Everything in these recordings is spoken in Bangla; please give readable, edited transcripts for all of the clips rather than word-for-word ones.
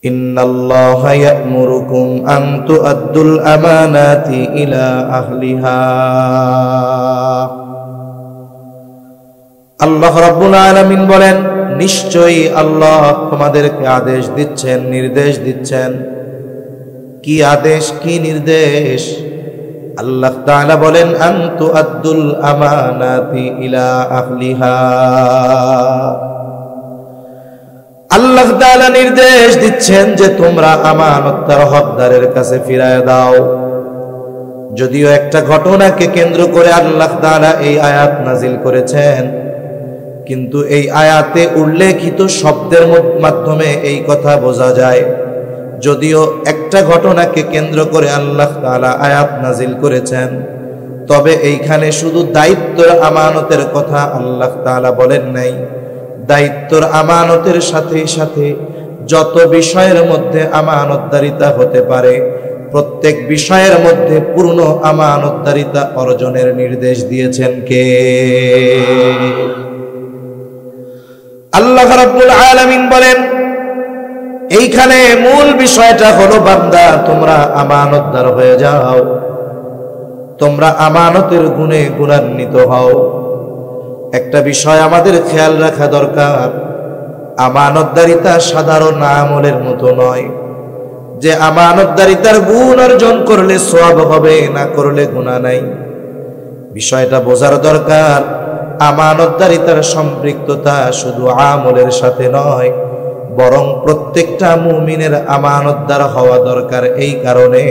ইন্নাল্লাহা ইয়া'মুরুকুম আন তু'আদ্দুল আমানাতি ইলা আহলিহা। আল্লাহ রাব্বুল আলামিন বলেন, নিশ্চয়ই আল্লাহ তোমাদেরকে আদেশ দিচ্ছেন, নির্দেশ দিচ্ছেন। কি আদেশ, কি নির্দেশ? আল্লাহ তাআলা বলেন, আন তু'আদ্দুল আমানাতি ইলা আহলিহা। আল্লাহ তাআলা নির্দেশ দিচ্ছেন যে তোমরা আমানত তার হকদারের কাছে ফিরায় দাও। যদিও একটা ঘটনাকে কেন্দ্র করে আল্লাহ তাআলা এই আয়াত নাজিল করেছেন, কিন্তু এই আয়াতে উল্লেখিত শব্দের মাধ্যমে এই কথা বোঝা যায়, যদিও একটা ঘটনাকে কেন্দ্র করে আল্লাহ তাআলা আয়াত নাজিল করেছেন, তবে এইখানে শুধু দায়িত্বের আমানতের কথা আল্লাহ তাআলা বলেন নাই। দায়িত্বের আমানতের সাথে সাথে যত বিষয়ের মধ্যে আমানতদারিতা হতে পারে, প্রত্যেক বিষয়ের মধ্যে পূর্ণ আমানতদারিতা অর্জনের নির্দেশ দিয়েছেন কে? আল্লাহ রাব্বুল আলামিন বলেন, এইখানে মূল বিষয়টা হলো, বান্দা তোমরা আমানতদার হয়ে যাও, তোমরা আমানতের গুণে গুণান্বিত হও। একটা বিষয় আমাদের খেয়াল রাখা দরকার, আমানতদারিতা সাধারণ আমলের মতো নয় যে আমানতদারিতার গুণ অর্জন করলে সওয়াব হবে, না করলে গুনাহ নাই। বিষয়টা বোঝার দরকার, আমানতদারিতার সম্পৃক্ততা শুধু আমলের সাথে নয়, বরং প্রত্যেকটা মুমিনের আমানতদার হওয়া দরকার। এই কারণে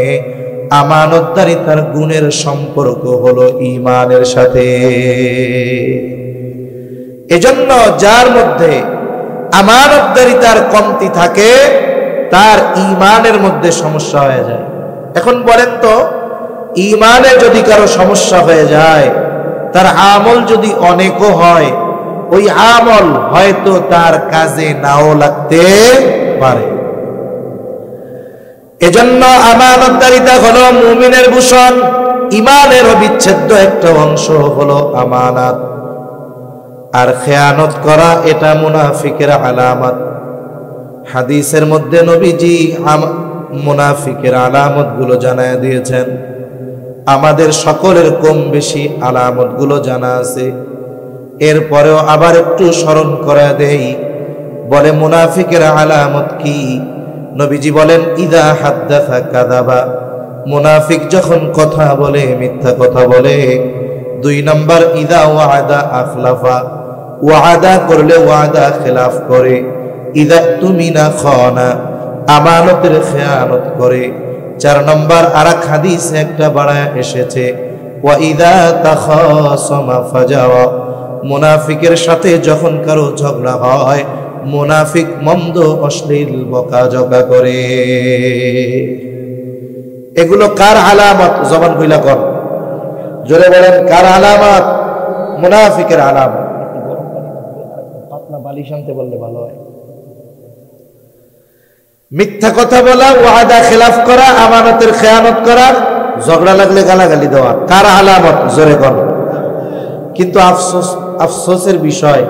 আমানতদারিতার গুণের সম্পর্ক হলো ঈমানের সাথে। এজন্য যার মধ্যে আমানতদারিতার কমতি থাকে তার ঈমানের মধ্যে সমস্যা হয়ে যায়। এখন বলেন তো, ঈমানে যদি কারো সমস্যা হয়ে যায়, তার আমল যদি অনেকও হয়, ওই আমল হয়তো তার কাজে নাও লাগতে পারে। এজন্য আমানতদারিতা হলো মুমিনের ভূষণ। ঈমানের অবিচ্ছেদ্য একটা অংশ হলো আমানত। আর খেয়ানত করা এটা মুনাফিকের আলামত। হাদিসের মধ্যে নবীজি মুনাফিকের আলামত গুলো জানায় দিয়েছেন। আমাদের সকলের কম বেশি আলামত গুলো জানা আছে, এরপরেও আবার একটু স্মরণ করা দেই। বলে মুনাফিকের আলামত কি? নবীজি বলেন, ইদা হাদ্দাসা কাযাবা। মুনাফিক যখন কথা বলে মিথ্যা কথা বলে। 2 নাম্বার, ইদা ওয়াদা আখলাফা। ওয়াদা করলে ওয়াদা খেলাফ করে। ইদা তুমিনা খানা, আমানতের খেয়ানত করে। 4 নম্বর আরেক হাদিসে একটা বাড়ায় এসেছে, ওয়া ইদা তাখাসামা ফাজাওয়া। মুনাফিকের সাথে যখন কারো ঝগড়া হয়, মুনাফিক মন্দ অশ্লীল বকাঝকা করে। এগুলো কার আলামত? জবান খুইলা কর, জোরে বলেন, কার আলামত? মুনাফিকের আলামত। পাতলা বালিশ আনতে বললে ভালো হয়। মিথ্যা কথা বলা, ওয়াদা খেলাফ করা, আমানতের খেয়ানত করা, ঝগড়া লাগলে গালাগালি দেওয়া, কার আলামত? জোরে কর। কিন্তু আফসোসের বিষয়,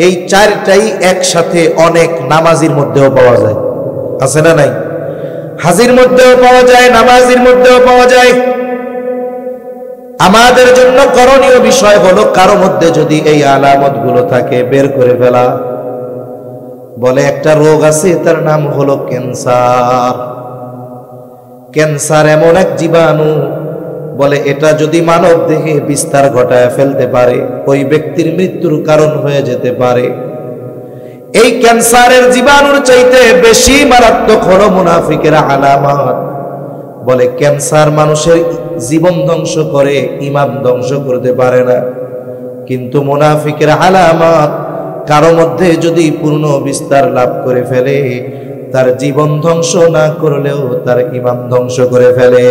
এই 4টাই একসাথে অনেক নামাজির মধ্যেও পাওয়া যায়। আছে না নাই? হাজির মধ্যেও পাওয়া যায়, নামাজির মধ্যেও পাওয়া যায়। আমাদের জন্য করণীয় বিষয় হলো, কারো মধ্যে যদি এই আলামত গুলো থাকে, বের করে ফেলা। বলে একটা রোগ আছে, তার নাম হলো ক্যান্সার। ক্যান্সার এমন এক জীবাণু, বলে এটা যদি মানব দেহে বিস্তার ঘটায় ফেলতে পারে, ওই ব্যক্তির মৃত্যুর কারণ হয়ে যেতে পারে। এই ক্যান্সারের জীবাণুর চাইতে বেশি মারাত্মক হলো মুনাফিকের আলামত। বলে ক্যান্সার মানুষের জীবন ধ্বংস করে, ঈমান ধ্বংস করতে পারে না, কিন্তু মুনাফিকের আলামত কারো মধ্যে যদি পূর্ণ বিস্তার লাভ করে ফেলে, তার জীবন ধ্বংস না করলেও তার ঈমান ধ্বংস করে ফেলে।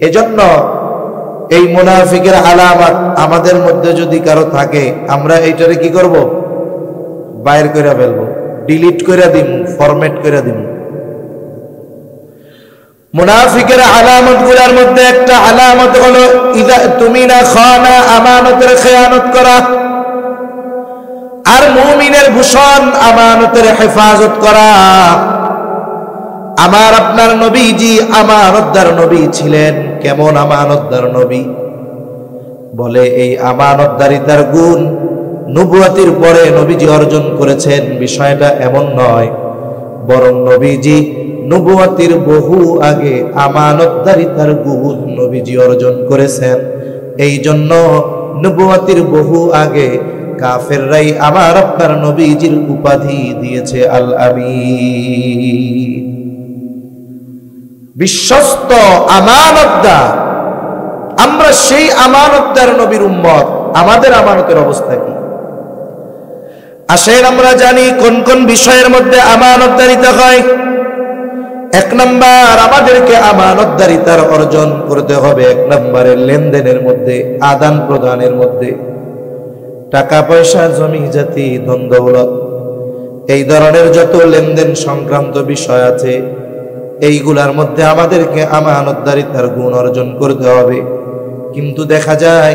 এজন্য এই মুনাফিকের আলামত আমাদের মধ্যে যদি কারো থাকে, আমরা এইটারে কি করব? বাইর করে ফেলবো, ডিলিট করে দিব, ফরম্যাট করে দিব। মুনাফিকের আলামত গুলার মধ্যে একটা আলামত হলো ইদা তুমিনা খানা, আমানতের খেয়ানত করা। আর মুমিনের ভূষণ আমানতের হেফাজত করা। আমার আপনার নবীজি আমানতদার নবী ছিলেন। কেমন আমানতদার নবী? বলে এই আমানতদারিতার গুণ নবুয়তির পরে নবীজি অর্জন করেছেন, বিষয়টা এমন নয়, বরং নবীজি নবুয়তির বহু আগে আমানতদারিতার গুণ নবীজি অর্জন করেছেন। এই জন্য নবুয়তির বহু আগে কাফেররাই আমার আপনার নবীজির উপাধি দিয়েছে আল আমিন, বিশ্বস্ত আমানতদার। আমরা সেই আমানতদার নবীর উম্মত। আমাদের আমানতের অবস্থা কি? আসেন আমরা জানি কোন কোন বিষয়ের মধ্যে আমানতদারিতা হয়। এক নাম্বার, আমাদেরকে আমানতদারিতার অর্জন করতে হবে এক নম্বরে লেনদেনের মধ্যে, আদান প্রদানের মধ্যে। টাকা পয়সা, জমি জাতি, ধন দৌলত, এই ধরনের যত লেনদেন সংক্রান্ত বিষয় আছে, এইগুলার মধ্যে আমাদেরকে আমানতদারিতার গুণ অর্জন করতে হবে। কিন্তু দেখা যায়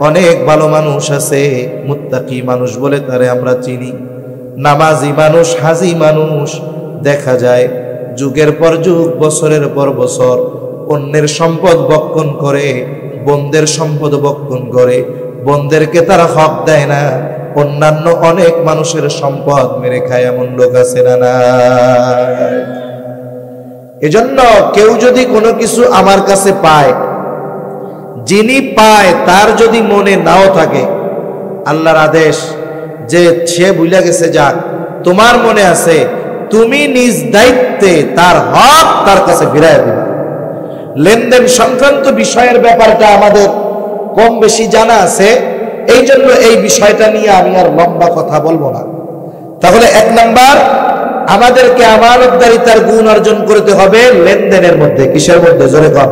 অনেক ভালো মানুষ আছে, মুত্তাকি মানুষ বলে তারে আমরা চিনি, নামাজি মানুষ, হাজি মানুষ, দেখা যায় যুগের পর যুগ, বছরের পর বছর অন্যের সম্পদ বক্ষণ করে, বন্দের সম্পদ বক্ষণ করে, বন্দেরকে তারা হক দেয় না। অন্যান্য অনেক মানুষের সম্পদ মেরে খায়, এমন লোক আছে না না? এজন্য কেউ যদি কোনো কিছু আমার কাছে পায়, যিনি পায় তার যদি মনে নাও থাকে, আল্লাহর আদেশ যে সে ভুলে গেছে, যাক, তোমার মনে আছে, তুমি নিজ দায়িত্বে তার হক তার কাছে ফিরাইয়া দিবে। লেনদেন সংক্রান্ত বিষয়ের ব্যাপারটা আমাদের কম বেশি জানা আছে, এই জন্য এই বিষয়টা নিয়ে আমি আর লম্বা কথা বলবো না। তাহলে এক নাম্বার, আমাদেরকে আমানতদারিতার গুণ অর্জন করতে হবে লেনদেনের মধ্যে। কিসের মধ্যে? জোরে কম।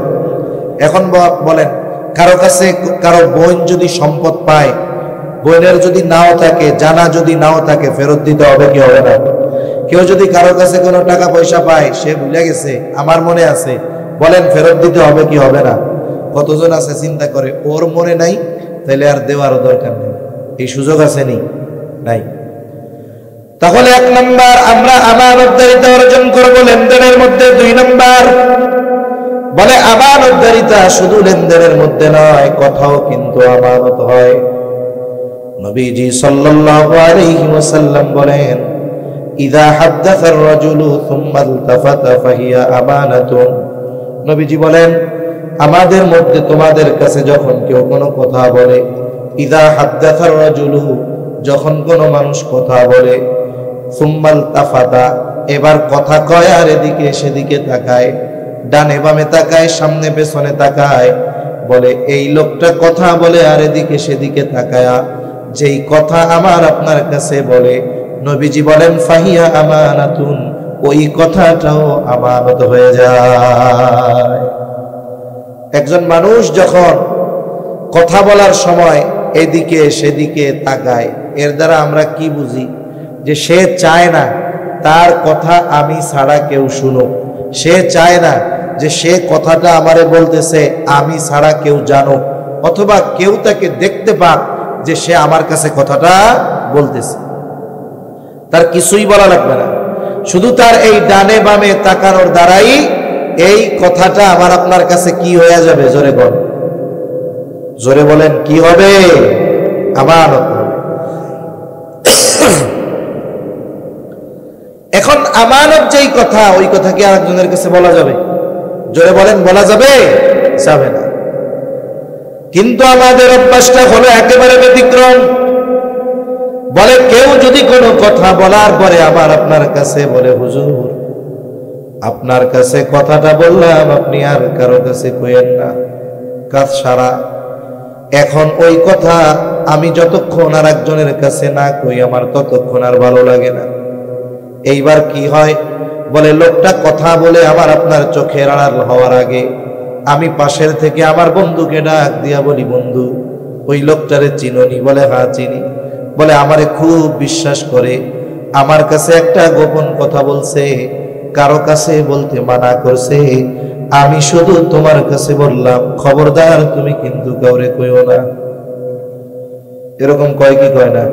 এখন বলেন, কারো কাছে কারো বোন যদি সম্পদ পায়, বোনের যদি নাও থাকে, জানা যদি নাও থাকে, ফেরত দিতে হবে কি হবে না? কেউ যদি কারো কাছে কোনো টাকা পয়সা পায়, সে ভুলে গেছে, আমার মনে আছে, বলেন ফেরত দিতে হবে কি হবে না? কতজন আছে চিন্তা করে ওর মনে নাই, তাহলে আর দেওয়ারও দরকার নেই, এই সুযোগ আছে নি? নাই। তাহলে এক নাম্বার, আমরা আমানতদারিতা অর্জন করব লেনদেনের মধ্যে। দুই নাম্বার, বলে আমানতদারিতা শুধু লেনদেনের মধ্যে নয়, কথাও কিন্তু আমানত হয়। নবীজি সাল্লাল্লাহু আলাইহি ওয়াসাল্লাম বলেন, ইযা হাদাসা আর-রাজুলু সুম্মা ইলতাফাতা ফাহিয়া আমানাতুন। নবীজি বলেন, আমাদের মধ্যে তোমাদের কাছে যখন কেউ কোনো কথা বলে, ইযা হাদাসা আর-রাজুলু, যখন কোনো মানুষ কথা বলে, সুম্মা ইলতাফাতা, এবার কথা কয় আর এদিকে সেদিকে তাকায়, ডানে বামে তাকায়, সামনে পেছনে তাকায়, বলে এই লোকটা কথা বলে আর এদিকে সেদিকে তাকায়া যেই কথা আমার আপনার কাছে বলে, নবীজি বলেন ফাহিয়া আমানাতুন, ওই কথাটাও আমানত হয়ে যায়। একজন মানুষ যখন কথা বলার সময় এদিকে সেদিকে তাকায়, এর দ্বারা আমরা কি বুঝি? যে সে চায় না তার কথা আমি ছাড়া কেউ শুনুক, সে চায় না যে সে কথাটা আমারে বলতেছে আমি ছাড়া কেউ জানুক, অথবা কেউ তাকে দেখতে পাক যে সে আমার কাছে কথাটা বলতেছে। তার কিছুই বলা লাগবে না, শুধু তার এই ডানে বামে তাকানোর দ্বারাই এই কথাটা আমার আপনার কাছে কি হয়ে যাবে? জোরে বলেন, জোরে বলেন, কি হবে? আমানত। এখন আমানত যেই কথা, ওই কথা কি আরেকজনের কাছে বলা যাবে? জোরে বলেন, বলা যাবে? যাবে না। কিন্তু আমাদের অভ্যাসটা হলো একেবারে ব্যতিক্রম। বলে কেউ যদি কোনো কথা বলার পরে আমার আপনার কাছে বলে, হুজুর আপনার কাছে কথাটা বললাম, আপনি আর কারো কাছে কইেন না, কাজ সারা। এখন ওই কথা আমি যতক্ষণ আর একজনের কাছে না কই, আমার ততক্ষণ আর ভালো লাগে না। এইবার কি হয়? বলে লোকটা কথা বলে আমার আপনার চোখের আড়াল হওয়ার আগে আমি পাশের থেকে আমার বন্ধুকে ডাক দিয়া বলি, বন্ধু ওই লোকটারে চিনোনি? বলে হ্যাঁ চিনি। বলে আমারে খুব বিশ্বাস করে, আমার কাছে একটা গোপন কথা বলছে, কারো কাছে বলতে মানা করছে, আমি শুধু তোমার কাছে বললাম, খবরদার তুমি কিন্তু কাউরে কইও না। এরকম কয় কি কয় না?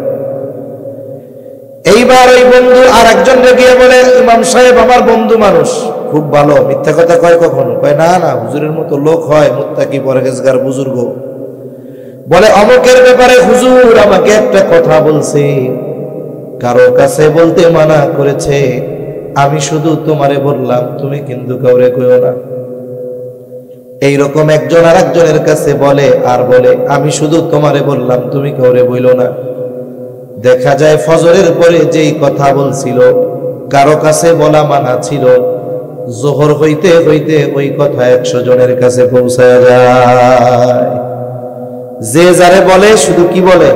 এইবার ওই বন্ধু আর একজনকে গিয়ে বলে, ইমাম সাহেব আমার বন্ধু মানুষ, খুব ভালো, মিথ্যা কথা কয় কখনো? কয় না না, হুজুরের মতো লোক হয়, মুত্তাকি পরহেজগার বুজুর্গ। বলে অমুকের ব্যাপারে হুজুর আমাকে একটা কথা বলছে, কারো কাছে বলতে মানা করেছে, আমি শুধু তোমারে বললাম, তুমি কিন্তু কাউরে কইও না। এইরকম একজন আর একজনের কাছে বলে আর বলে, আমি শুধু তোমারে বললাম, তুমি কাউরে বইলো না। দেখা যায় ফজরের পরে যেই কথা বলছিল, কারো কাছে বলা মানা ছিল, জোহর হইতে হইতে ওই কথা 100 জনের কাছে পৌঁছায় যায়। যে যারে বলে শুধু কি বলে,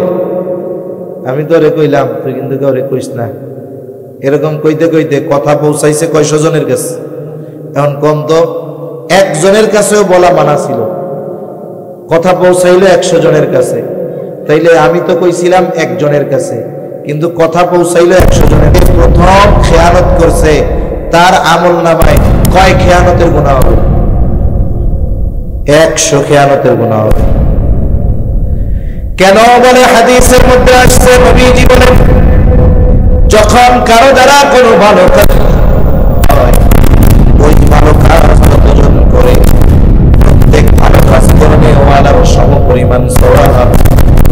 আমি তোরে কইলাম, তুই কিন্তু কাউরে কইস না। এরকম কইতে কইতে কথা পৌঁছাইছে কয়শো জনের কাছে? এখন কম তো, 1 জনের কাছেও বলা মানা ছিল, কথা পৌঁছাইলো 100 জনের কাছে। তাইলে আমি তো কইছিলাম 1 জনের কাছে, কিন্তু কথা পৌঁছাইলো 100 জনের। প্রথম খেয়ানত করছে, তার আমল নামায় কয় খেয়ানতের গুনাহ হবে? 100 খেয়ানতের গুনাহ হবে। কেন বলে হাদিসের মধ্যে আসছে, নবীজি বলেন, যখন কারো দ্বারা কোনো ভালো কাজ হয়, ওই ভালো কাজ যতজন করে, প্রত্যেক ভালো কাজ করলে ওয়ালার সমপরিমাণ সওয়াব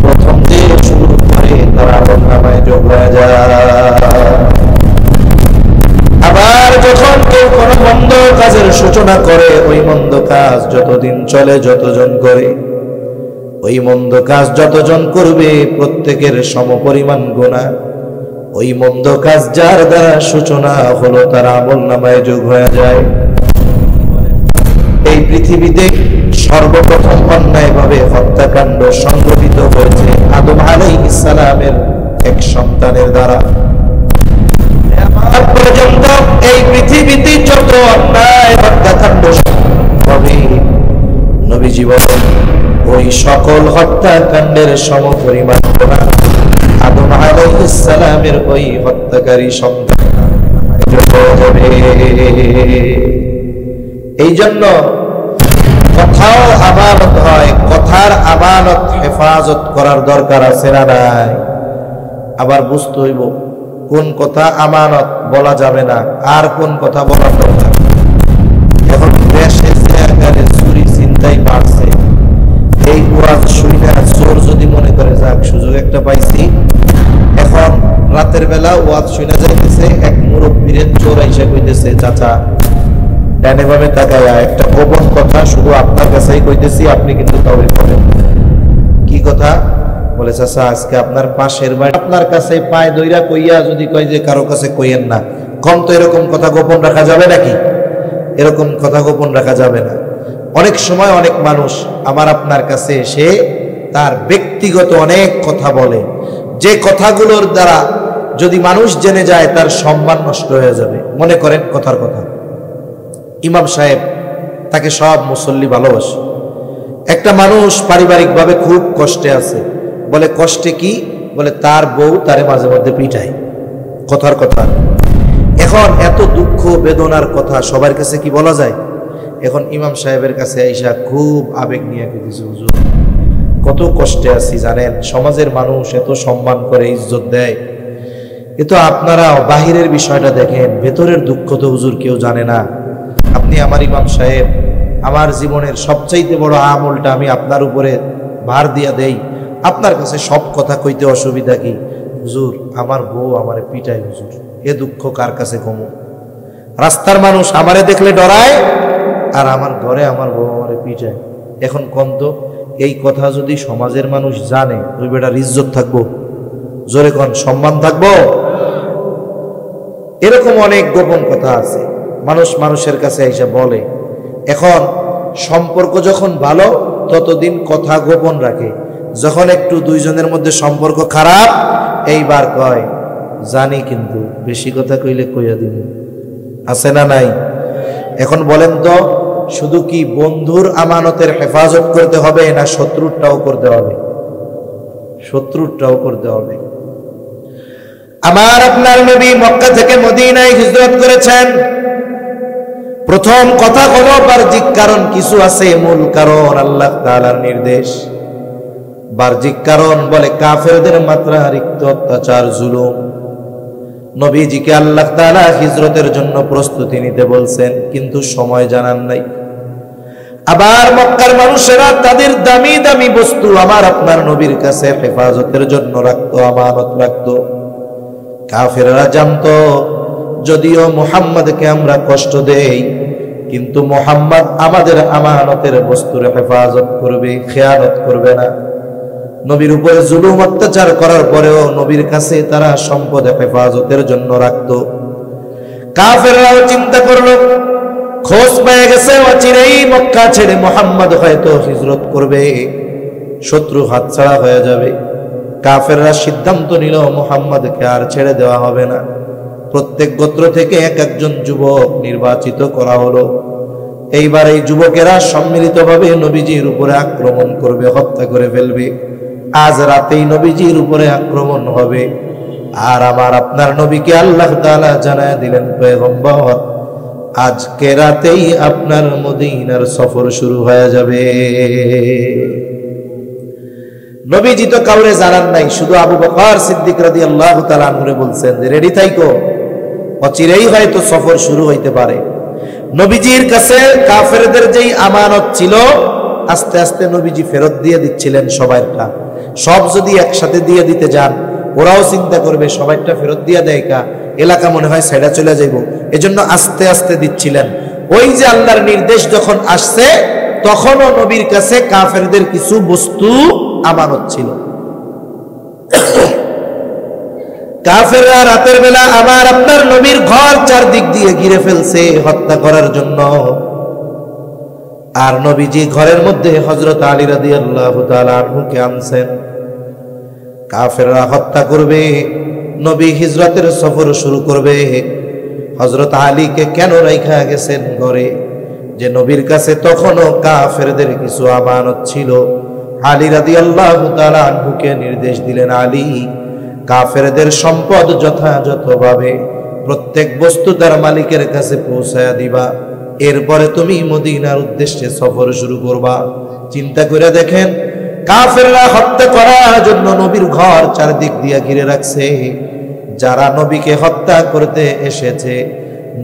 প্রথম যে শুরু করে তার আমল নামায় যোগ হয়ে যায়। আবার যখন কেউ কোনো মন্দ কাজের সূচনা করে, ওই মন্দ কাজ যতদিন চলে, যতজন করে, ওই মন্দ কাজ যতজন করবে প্রত্যেকের সমপরিমাণ গুনাহ ওই মন্দ কাজ যার দ্বারা সূচনা হলো তার আমল নামায় যোগ হয়ে যায়। এই পৃথিবীতে সর্বপ্রথম অন্যায়ভাবে হত্যাকাণ্ড সংঘটিত হয়েছে আদম আলাইহিস সালামের এক সন্তানের দ্বারা। আজ পর্যন্ত এই পৃথিবীতে যত অন্যায় হত্যাকাণ্ড হবে, নবীজি বলেন ওই সকল হত্যাকাণ্ডের সমপরিমাণ গুনাহ আদম আলাইহিস সালামের ওই হত্যাকারী সন্তান যাবে। এই জন্য কথাও আমানত হয়, কথার আমানত হেফাজত করার দরকার আছে না নাই? আবার বুঝতে হইব কোন কথা আমানত বলা যাবে না, আর কোন কথা বলা দরকার। এখন দেশে যে আকারে চুরি চিন্তাই বাড়ছে, এই ওয়াজ শুইনা চোর যদি মনে করে যাক সুযোগ একটা পাইছি, এখন রাতের বেলা ওয়াজ শুইনা যাইতেছে, এক মুরব্বীর চোর আইসা কইতেছে, চাচা ডানে বামে তাকায়া একটা গোপন কথা শুধু আপনার কাছেই কইতেছি, আপনি কিন্তু কাউরে বলেন। কি কথা? বলে চাচা আজকে আপনার পাশের বাড়ি আপনার কাছে পায় দইরা কইয়া যদি কয় যে কারো কাছে কইয়েন না, কম তো এরকম কথা গোপন রাখা যাবে নাকি? এরকম কথা গোপন রাখা যাবে না। অনেক সময় অনেক মানুষ আমার আপনার কাছে এসে তার ব্যক্তিগত অনেক কথা বলে, যে কথাগুলোর দ্বারা যদি মানুষ জেনে যায় তার সম্মান নষ্ট হয়ে যাবে। মনে করেন কথার কথা, ইমাম সাহেব, তাকে সব মুসল্লি ভালোবাসে। একটা মানুষ পারিবারিকভাবে খুব কষ্টে আছে, বলে কষ্টে কি? বলে তার বউ তারে মাঝে মধ্যে পিটায়। কথার কথা। এখন এত দুঃখ বেদনার কথা সবার কাছে কি বলা যায়? এখন ইমাম সাহেবের কাছে আইসা খুব আবেগ নিয়ে কইতেছে, হুজুর কত কষ্টে আছি জানেন, সমাজের মানুষ এত সম্মান করে, ইজ্জত দেয়, এ তো আপনারা বাহিরের বিষয়টা দেখেন, ভেতরের দুঃখ তো হুজুর কেউ জানে না। আপনি আমার ইমাম সাহেব, আমার জীবনের সবচাইতে বড় আমলটা আমি আপনার উপরে ভার দিয়া দেই, আপনার কাছে সব কথা কইতে অসুবিধা কি? হুজুর আমার বউ আমারে পিটায়, হুজুর এ দুঃখ কার কাছে কমু? রাস্তার মানুষ আমারে দেখলে ডরায়, আর আমার ঘরে আমার বউ আমারে পিটায়। এখন কম তো, এই কথা যদি সমাজের মানুষ জানে, ওই বেটার ইজ্জত থাকবো? জোরে কোন, সম্মান থাকবো? এরকম অনেক গোপন কথা আছে, মানুষ মানুষের কাছে এসে বলে। এখন সম্পর্ক যখন ভালো ততদিন কথা গোপন রাখে, যখন একটু দুইজনের মধ্যে সম্পর্ক খারাপ, এইবার কয় জানি কিন্তু বেশি কথা কইলে কইয়া দিব। আছে না নাই? এখন বলেন তো, শুধু কি বন্ধুর আমানতের হেফাজত করতে হবে, না শত্রুরটাও করতে হবে? শত্রুরটাও করতে হবে। আমার আপনার নবী মক্কা থেকে মদিনায় হিজরত করেছেন। প্রথম কথা হলো বাহ্যিক কারণ কিছু আছে, মূল কারণ আল্লাহ তাআলার নির্দেশ। বাহ্যিক কারণ বলে কাফেরদের মাত্রাতিরিক্ত অত্যাচার, জুলুম। নবীজিকে আল্লাহ তাআলা হিজরতের জন্য প্রস্তুতি নিতে বলছেন, কিন্তু সময় জানান নাই। আবার মক্কার মানুষেরা তাদের দামি দামি বস্তু আমার আপনার নবীর কাছে হেফাজতের জন্য রাখতো, আমানত রাখতো। কাফেররা জানতো যদিও মুহাম্মদকে আমরা কষ্ট দেই, কিন্তু মুহাম্মদ আমাদের আমানতের বস্তুর হেফাজত করবে, খেয়ানত করবে না। নবীর উপরে জুলুম অত্যাচার করার পরেও নবীর কাছে তারা সম্পদ হেফাজতের জন্য রাখতো। কাফেররাও চিন্তা করলো, খোঁজ পেয়ে গেছে অচিরেই মক্কা ছেড়ে মুহাম্মদ হয়তো হিজরত করবে, শত্রু হাতছাড়া হয়ে যাবে। কাফেররা সিদ্ধান্ত নিল মুহাম্মদকে আর ছেড়ে দেওয়া হবে না। প্রত্যেক গোত্র থেকে এক একজন যুবক নির্বাচিত করা হলো। এইবার এই যুবকেরা সম্মিলিতভাবে নবীজির উপরে আক্রমণ করবে, হত্যা করে ফেলবে। আজ রাতেই নবীজির উপরে আক্রমণ হবে। আর আমার আপনার নবীকে আল্লাহ তাআলা জানায় দিলেন, পয়গম্বর আজকে রাতেই আপনার মদিনার সফর শুরু হয়ে যাবে। নবীজি তো কাউরে জানান নাই, শুধু আবু বকর সিদ্দিক রাদিয়াল্লাহু তাআলা আনহুরে বলছেন যে রেডি থাইকো, অচিরেই হয়তো সফর শুরু হইতে পারে। নবীজির কাছে কাফেরদের যেই আমানত ছিল আস্তে আস্তে নবীজি ফেরত দিয়ে দিচ্ছিলেন সবাইটা। সব যদি একসাথে দিয়ে দিতে যান ওরাও চিন্তা করবে সবাইটা ফেরত দিয়ে দেয় কা, এলাকা মনে হয় সেটা চলে যাইব, এজন্য আস্তে আস্তে দিচ্ছিলেন। ওই যে আল্লাহর নির্দেশ যখন আসছে তখনও নবীর কাছে কাফেরদের কিছু বস্তু আমানত ছিল। কাফেররা রাতের বেলা আমার আপনার নবীর ঘর চারদিক দিয়ে ঘিরে ফেলছে হত্যা করার জন্য। আর নবীজি ঘরের মধ্যে হযরত আলী রাদিয়াল্লাহু তাআলা আনহুকে আনছেন। কাফেররা হত্যা করবে, নবী হিজরতের সফর শুরু করবে। হযরত আলীকে কেন রাইখা গেছেন ঘরে? যে নবীর কাছে তখনও কাফেরদের কিছু আমানত ছিল। আলী রাদিয়াল্লাহু তাআলা আনহুকে নির্দেশ দিলেন, আলী কাফেরদের সম্পদ যথাযথভাবে প্রত্যেক বস্তু তার মালিকের কাছে পৌঁছায়া দিবা, এরপরে তুমি মদিনার উদ্দেশ্যে সফর শুরু করবা। চিন্তা করে দেখেন, কাফেররা হত্যা করার জন্য নবীর ঘর চারদিক দিয়ে ঘিরে রাখছে। যারা নবীকে হত্যা করতে এসেছে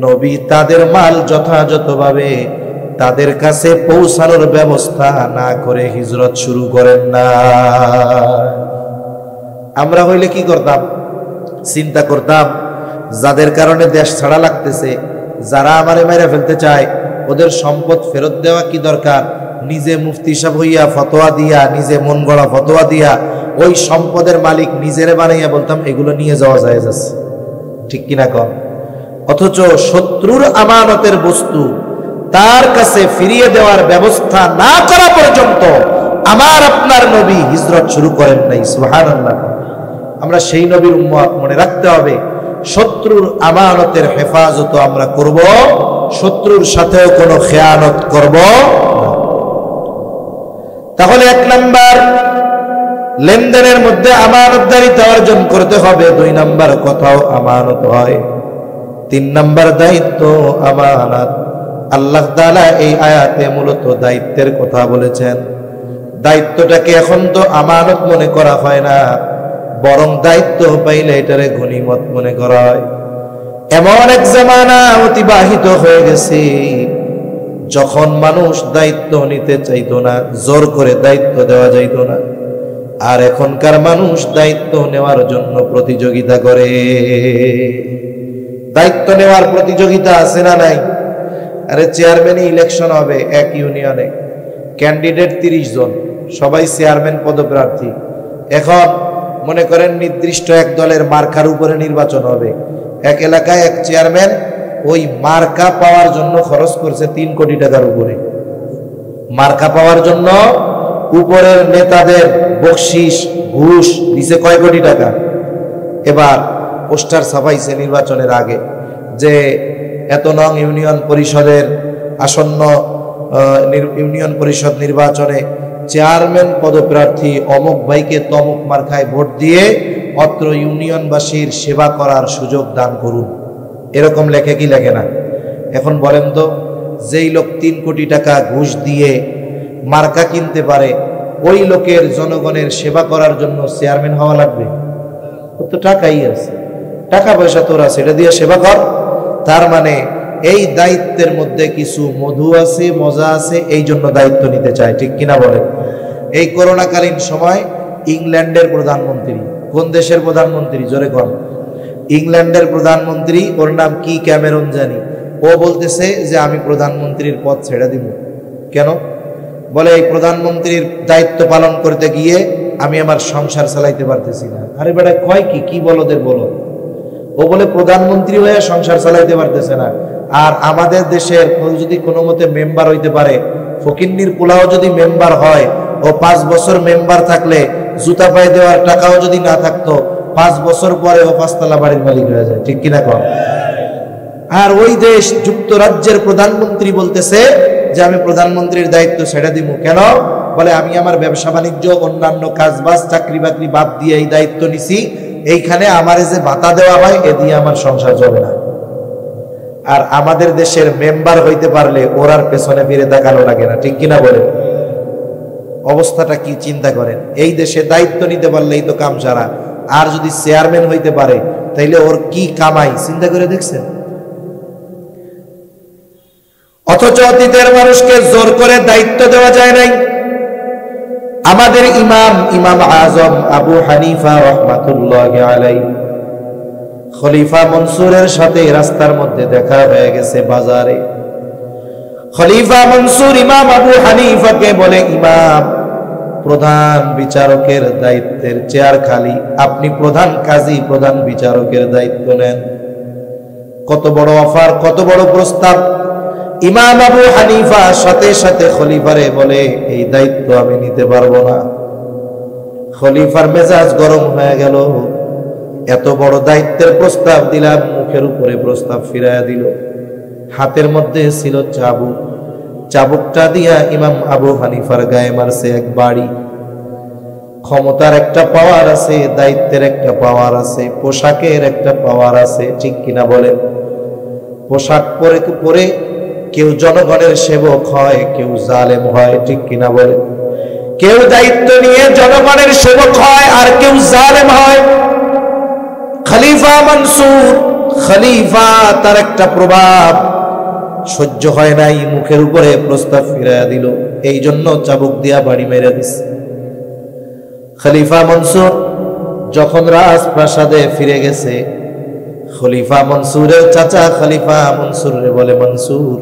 নবী তাদের মাল যথাযথভাবে তাদের কাছে পৌঁছানোর ব্যবস্থা না করে হিজরত শুরু করেন না। আমরা হইলে কি করতাম? চিন্তা করতাম যাদের কারণে দেশ ছাড়া লাগতেছে, যারা আমারে মেরে ফেলতে চায়, ওদের সম্পদ ফেরত দেওয়া কি দরকার? নিজে মুফতি সাহেব হইয়া ফতোয়া দিয়া, নিজে মন গড়া ফতোয়া দিয়া ওই সম্পদের মালিক নিজেরে বানাইয়া বলতাম এগুলো নিয়ে যাওয়া যায় যাচ্ছে, ঠিক কিনা কম? অথচ শত্রুর আমানতের বস্তু তার কাছে ফিরিয়ে দেওয়ার ব্যবস্থা না করা পর্যন্ত আমার আপনার নবী হিজরত শুরু করেন নাই। সুবহানাল্লাহ। আমরা সেই নবীর উম্মত, মনে রাখতে হবে শত্রুর আমানতের হেফাজত আমরা করব, শত্রুর সাথেও কোনো খেয়ানত করব না। তাহলে এক নাম্বার লেনদেনের মধ্যে আমানতদারিতা অর্জন করতে হবে। 2 নাম্বার কথাও আমানত হয়। 3 নাম্বার দায়িত্ব আমানত। আল্লাহ তাআলা এই আয়াতে মূলত দায়িত্বের কথা বলেছেন। দায়িত্বটাকে এখন তো আমানত মনে করা হয় না, বরং দায়িত্ব পাইলে এটারে গনিমত মনে করা হয়। এমন এক জামানা অতিবাহিত হয়ে গেছে যখন মানুষ দায়িত্ব নিতে চাইতো না, জোর করে দায়িত্ব দেওয়া যাইত না। আর এখনকার মানুষ দায়িত্ব নেওয়ার জন্য প্রতিযোগিতা করে। দায়িত্ব নেওয়ার প্রতিযোগিতা আছে না নাই? আরে চেয়ারম্যানই ইলেকশন হবে এক ইউনিয়নে, ক্যান্ডিডেট 30 জন, সবাই চেয়ারম্যান পদপ্রার্থী। এখন মনে করেন নির্দিষ্ট এক দলের মার্কার উপরে নির্বাচন হবে। এক এলাকায় এক চেয়ারম্যান ওই মার্কা পাওয়ার জন্য খরচ করছে 3 কোটি টাকার উপরে। মার্কা পাওয়ার জন্য উপরের নেতাদের বকশিস ঘুষ দিছে কয় কোটি টাকা। এবার পোস্টার ছাপাইছে নির্বাচনের আগে যে এত নং ইউনিয়ন পরিষদের আসন্ন ইউনিয়ন পরিষদ নির্বাচনে চেয়ারম্যান পদপ্রার্থী অমুক ভাইকে তমুক মার্কায় ভোট দিয়ে অত্র ইউনিয়নবাসীর সেবা করার সুযোগ দান করুন। এরকম লেখে কি লেখে না? এখন বলেন তো, যেই লোক 3 কোটি টাকা ঘুষ দিয়ে মার্কা কিনতে পারে, ওই লোকের জনগণের সেবা করার জন্য চেয়ারম্যান হওয়া লাগবে? কত টাকাই আছে। টাকা পয়সা তোর আছে, এটা দিয়ে সেবা কর। তার মানে এই দায়িত্বের মধ্যে কিছু মধু আছে, মজা আছে, এই জন্য দায়িত্ব নিতে চায়, ঠিক কিনা বলেন? এই করোনাকালীন সময় ইংল্যান্ডের প্রধানমন্ত্রী, কোন দেশের প্রধানমন্ত্রী জোরে কর? ইংল্যান্ডের প্রধানমন্ত্রী, ওর নাম কি, ক্যামেরন জানি, ও বলতেছে যে আমি প্রধানমন্ত্রীর পদ ছেড়ে দিব। কেন? বলে এই প্রধানমন্ত্রীর দায়িত্ব পালন করতে গিয়ে আমি আমার সংসার চালাইতে পারতেছি না। আরে বেটা কয় কি বলদের বলো। ও বলে প্রধানমন্ত্রী হয়ে সংসার চালাইতে পারতেছে না, আর আমাদের দেশের যদি কোনো মতে মেম্বার হইতে পারে, ফকিন্নির পোলাও যদি মেম্বার হয়, ও 5 বছর মেম্বার থাকলে জুতা পায়ে দেওয়ার টাকাও যদি না থাকতো, 5 বছর পরে ও 5 তলা বাড়ির মালিক হয়ে যায়, ঠিক কিনা কর? আর ওই দেশ যুক্তরাজ্যের প্রধানমন্ত্রী বলতেছে যে আমি প্রধানমন্ত্রীর দায়িত্ব ছেড়ে দিব। কেন? বলে আমি আমার ব্যবসা বাণিজ্য, অন্যান্য কাজবাজ, চাকরি বাকরি বাদ দিয়ে এই দায়িত্ব নিছি, এইখানে আমারে যে ভাতা দেওয়া হয় এ দিয়ে আমার সংসার চলে না। আর আমাদের দেশের মেম্বার হইতে পারলে ওরার পেছনে ফিরে তাকানো লাগে না, ঠিক কিনা বলে? অবস্থাটা কি চিন্তা করেন। এই দেশে দায়িত্ব নিতে পারলেই তো কাম সারা, আর যদি চেয়ারম্যান হইতে পারে তাইলে ওর কি কামাই চিন্তা করে দেখছেন? অথচ অতীতের মানুষকে জোর করে দায়িত্ব দেওয়া যায় নাই। আমাদের ইমাম আজম আবু হানিফা রাহমাতুল্লাহি আলাইহি খলিফা মনসুরের সাথে রাস্তার মধ্যে দেখা হয়ে গেছে বাজারে। খলিফা মনসুর ইমাম আবু হানিফাকে বলে, ইমাম, প্রধান বিচারকের দায়িত্বের চেয়ার খালি, আপনি প্রধান কাজী, প্রধান বিচারকের দায়িত্ব নেন। কত বড় অফার, কত বড় প্রস্তাব! ইমাম আবু হানিফা সাথে সাথে খলিফারে বলে, এই দায়িত্ব আমি নিতে পারবো না। খলিফার মেজাজ গরম হয়ে গেল। এত বড় দায়িত্বের প্রস্তাব দিলাম, মুখের উপরে প্রস্তাব ফিরাইয়া দিল। হাতের মধ্যে ছিল চাবুক, চাবুকটা দিয়া ইমাম আবু হানিফার গায়ে মারছে এক বাড়ি। ক্ষমতার একটা পাওয়ার আছে, দায়িত্বের একটা পাওয়ার আছে, পোশাকের একটা পাওয়ার আছে, ঠিক কিনা বলেন? পোশাক পরে কেউ জনগণের সেবক হয়, কেউ জালেম হয়, ঠিক কিনা বলেন? কেউ দায়িত্ব নিয়ে জনগণের সেবক হয়, আর কেউ জালেম হয়। খলিফা মনসুর, খলিফা, তার একটা প্রভাব সহ্য হয় নাই, মুখের উপরে প্রস্তাব ফিরাইয়া দিল। এই জন্য চাবুক দিয়া বাড়ি মেরে দিছে। খলিফা মনসুর যখন রাজপ্রাসাদে ফিরে গেছে, খলিফা মনসুরের চাচা খলিফা মনসুরে বলে, মনসুর,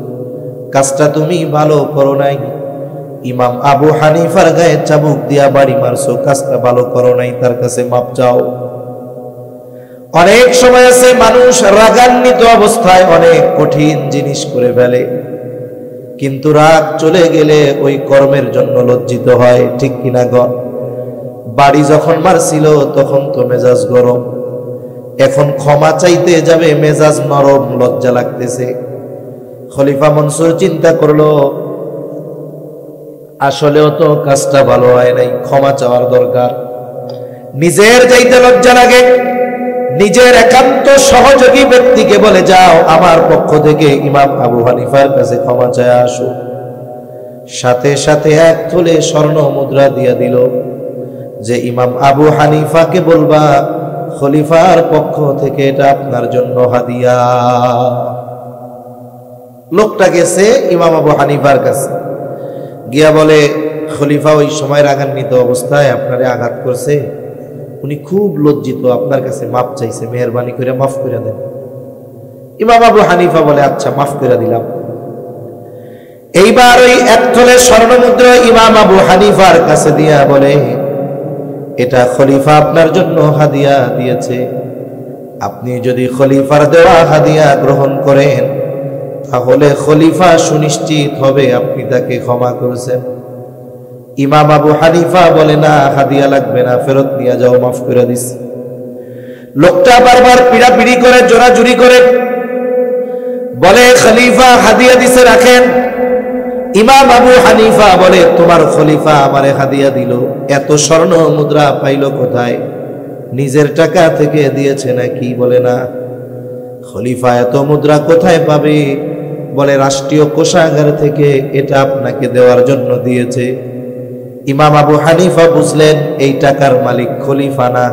কাজটা তুমি ভালো করো নাই। ইমাম আবু হানিফার গায়ে চাবুক দিয়া বাড়ি মারছো, কাজটা ভালো করো নাই, তার কাছে মাপ চাও। অনেক সময় আছে মানুষ রাগান্বিত অবস্থায় অনেক কঠিন জিনিস করে ফেলে, কিন্তু রাগ চলে গেলে ওই কর্মের জন্য লজ্জিত হয়, ঠিক কিনা গো? বাড়ি যখন মারছিল তখন তো মেজাজ গরম, এখন ক্ষমা চাইতে যাবে মেজাজ নরম, লজ্জা লাগতেছে। খলিফা মনসুর চিন্তা করলো, আসলেও তো কাজটা ভালো হয় নাই, ক্ষমা চাওয়ার দরকার। নিজের যাইতে লজ্জা লাগে, নিজের একান্ত সহযোগী ব্যক্তিকে বলে, যাও আমার পক্ষ থেকে ইমাম আবু হানিফার কাছে ক্ষমা চায় আসো। সাথে সাথে 1 তোলে স্বর্ণ মুদ্রা দিয়া দিল, যে ইমাম আবু হানিফাকে বলবা খলিফার পক্ষ থেকে এটা আপনার জন্য হাদিয়া। লোকটা গেছে ইমাম আবু হানিফার কাছে, গিয়া বলে, খলিফা ওই সময় রাগান্বিত অবস্থায় আপনারে আঘাত করছে, উনি খুব লজ্জিত, আপনার কাছে মাপ চাইছে, মেহেরবানি করে মাফ করে দেন। ইমাম আবু হানিফা বলে, আচ্ছা মাফ করে দিলাম। এইবার ওই 1 তোলে স্বর্ণ মুদ্রা ইমাম আবু হানিফার কাছে দিয়া বলে, এটা খলিফা আপনার জন্য হাদিয়া দিয়েছে, আপনি যদি খলিফার দেওয়া হাদিয়া গ্রহণ করেন তাহলে খলিফা সুনিশ্চিত হবে আপনি তাকে ক্ষমা করেছেন। ইমাম আবু হানিফা বলে, না, হাদিয়া লাগবে না, ফেরত নিয়ে যাও, মাফ করে দিস। লোকটা বারবার পিড়াপিড়ি করে, জোরাজুরি করে বলে, খলিফা হাদিয়া দিছে, রাখেন। ইমাম আবু হানিফা বলে, তোমার খলিফা আমারে হাদিয়া দিল, এত স্বর্ণ মুদ্রা পাইল কোথায়? নিজের টাকা থেকে দিয়েছে নাকি? বলে, না। খলিফা এত মুদ্রা কোথায় পাবে? বলে, রাষ্ট্রীয় কোষাগার থেকে এটা আপনাকে দেওয়ার জন্য দিয়েছে। ইমাম আবু হানিফা বুঝলেন এই টাকার মালিক খলিফা না,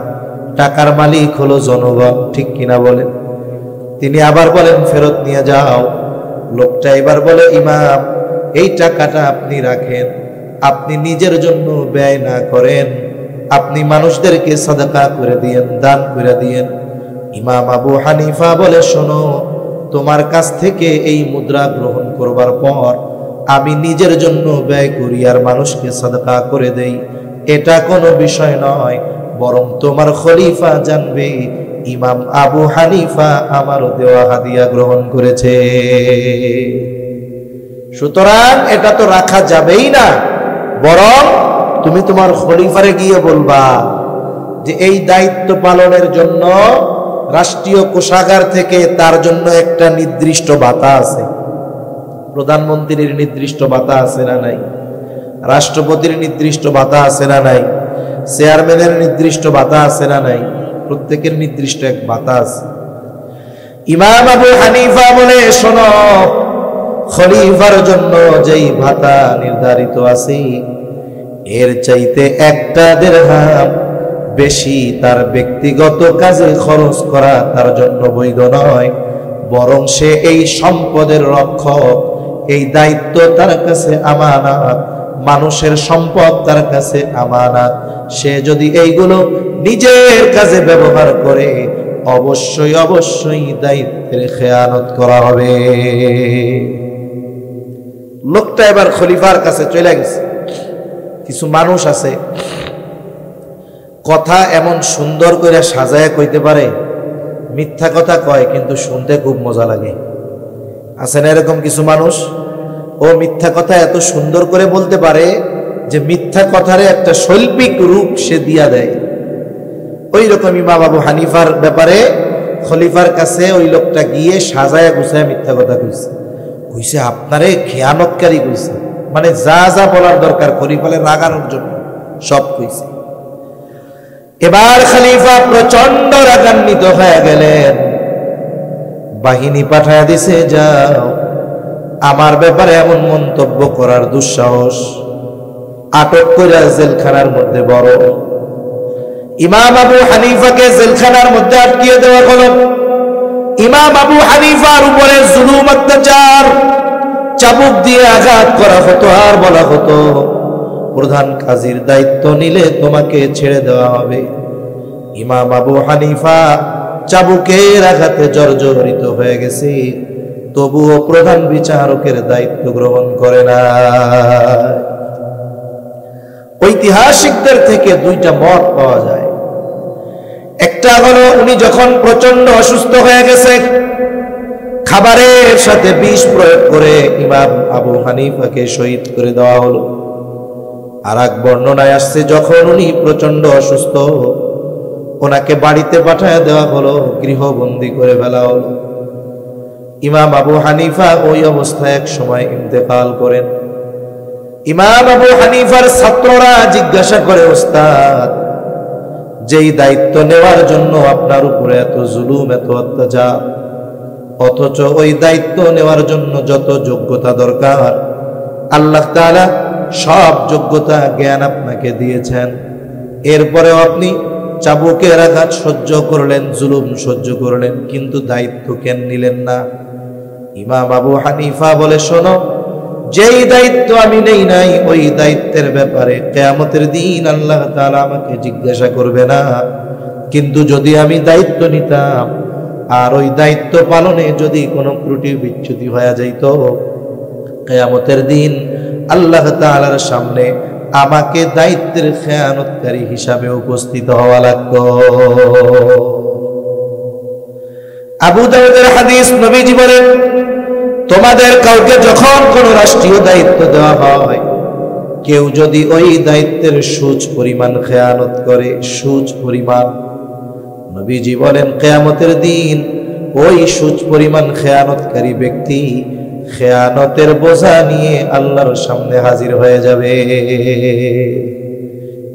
টাকার মালিক হলো জনগণ, ঠিক কিনা বলেন? তিনি আবার বলেন ফেরত নিয়ে যাও। লোকটা এবার বলে ইমাম এই টাকাটা আপনি রাখেন, আপনি নিজের জন্য ব্যয় না করেন, আপনি মানুষদেরকে সাদাকা করে দিয়েন, দান করে দিয়েন। ইমাম আবু হানিফা বলে শোনো, তোমার কাছ থেকে এই মুদ্রা গ্রহণ করবার পর আমি নিজের জন্য ব্যয় করি আর মানুষকে সাদাকা করে দেই, এটা কোনো বিষয় নয়, বরং তোমার খলিফা জানবে ইমাম আবু হানিফা আমারও দেওয়া হাদিয়া গ্রহণ করেছে। সুতরাং এটা তো রাখা যাবেই না, বরং তুমি তোমার খলিফারে গিয়ে বলবা যে এই দায়িত্ব পালনের জন্য রাষ্ট্রীয় কোষাগার থেকে তার জন্য একটা নির্দিষ্ট ভাতা আছে। প্রধানমন্ত্রীর নির্দিষ্ট ভাতা আছে না নাই? রাষ্ট্রপতির নির্দিষ্ট ভাতা আছে না নাই? চেয়ারম্যানের নির্দিষ্ট ভাতা আছে না নাই? প্রত্যেকের নির্দিষ্ট এক ভাতা আছে। ইমাম আবু হানিফা বলে শোনো, খলিফার জন্য যেই ভাতা নির্ধারিত আছে এর চাইতে একটা দিরহাম বেশি তার ব্যক্তিগত কাজে খরচ করা তার জন্য বৈধ নয়, বরং সে এই সম্পদের রক্ষক, এই দায়িত্ব তার কাছে আমানত, মানুষের সম্পদ তার কাছে আমানত। সে যদি এইগুলো নিজের কাজে ব্যবহার করে অবশ্যই অবশ্যই দায়িত্বের খেয়ানত করা হবে। লোকটা এবার খলিফার কাছে চলে গেছে। কিছু মানুষ আছে কথা এমন সুন্দর করে সাজায় কইতে পারে, মিথ্যা কথা কয় কিন্তু শুনতে খুব মজা লাগে। আছে না এরকম কিছু মানুষ? ও মিথ্যা কথা এত সুন্দর করে বলতে পারে যে মিথ্যা কথারে একটা শৈল্পিক রূপ সে দিয়া দেয়। ওই রকম ইমাম আবু হানিফার ব্যাপারে খলিফার কাছে ওই লোকটা গিয়ে সাজায় গুছায় মিথ্যা কথা কইছে। কইছে আপনারে খেয়ানতকারী কইছে, মানে যা যা বলার দরকার খলিফারে রাগানোর জন্য সব কইছে। এবার খলিফা প্রচন্ড রাগান্বিত হয়ে গেলেন, বাহিনী পাঠায় দিছে, যাও আমার ব্যাপারে এমন মন্তব্য করার দুঃসাহস, আটক করে জেলখানার মধ্যে বড়। ইমাম আবু হানিফাকে জেলখানার মধ্যে আটকিয়ে দেওয়া হলো। ইমাম আবু হানিফার উপরে জুলুম অত্যাচার, চাবুক দিয়ে আঘাত করা হতো আর বলা হতো প্রধান কাজীর দায়িত্ব নিলে তোমাকে ছেড়ে দেওয়া হবে। ইমাম আবু হানিফা চাবুকের আঘাতে জর্জরিত হয়ে গেছে, তবুও প্রধান বিচারকের দায়িত্ব গ্রহণ করে না। ঐতিহাসিকদের থেকে দুইটা মত পাওয়া যায়। একটা হলো উনি যখন প্রচন্ড অসুস্থ হয়ে গেছে, খাবারের সাথে বিষ প্রয়োগ করে ইমাম আবু হানিফাকে শহীদ করে দেওয়া হলো। আর এক বর্ণনায় আসছে যখন উনি প্রচন্ড অসুস্থ, ওনাকে বাড়িতে পাঠায় দেওয়া হলো, গৃহবন্দী করে ফেলা হলো। ইমাম আবু হানিফা ওই অবস্থায় এক সময় ইন্তেকাল করেন। ইমাম আবু হানিফার ছাত্ররা জিজ্ঞাসা করে, ওস্তাদ যেই দায়িত্ব নেওয়ার জন্য আপনার উপরে এত জুলুম, এত অত্যাচার, অথচ ওই দায়িত্ব নেওয়ার জন্য যত যোগ্যতা দরকার আল্লাহ তাআলা সব যোগ্যতা জ্ঞান আপনাকে দিয়েছেন, এরপরেও আপনি চাবুকের আঘাত সহ্য করলেন, জুলুম সহ্য করলেন, কিন্তু দায়িত্ব কেন নিলেন না? ইমাম আবু হানিফা বলে শোনো, যেই দায়িত্ব আমি নেই নাই ওই দায়িত্বের ব্যাপারে কিয়ামতের দিন আল্লাহ তাআলা আমাকে জিজ্ঞাসা করবে না, কিন্তু যদি আমি দায়িত্ব নিতাম আর ওই দায়িত্ব পালনে যদি কোনো ত্রুটি বিচ্যুতি হয়ে যাইত, কিয়ামতের দিন আল্লাহ তাআলার সামনে আমাকে দায়িত্বের খেয়ানতকারী হিসাবে উপস্থিত হওয়া লাগতো। আবু দাউদের হাদিস, নবীজি বলেন তোমাদের কাউকে যখন কোনো রাষ্ট্রীয় দায়িত্ব দেওয়া হয়, কেউ যদি ওই দায়িত্বের সুচ পরিমাণ খেয়ানত করে, সুচ পরিমাণ, নবীজি বলেন কিয়ামতের দিন ওই সুচ পরিমাণ খেয়ানতকারী ব্যক্তি খেয়ানতের বোঝা নিয়ে আল্লাহর সামনে হাজির হয়ে যাবে।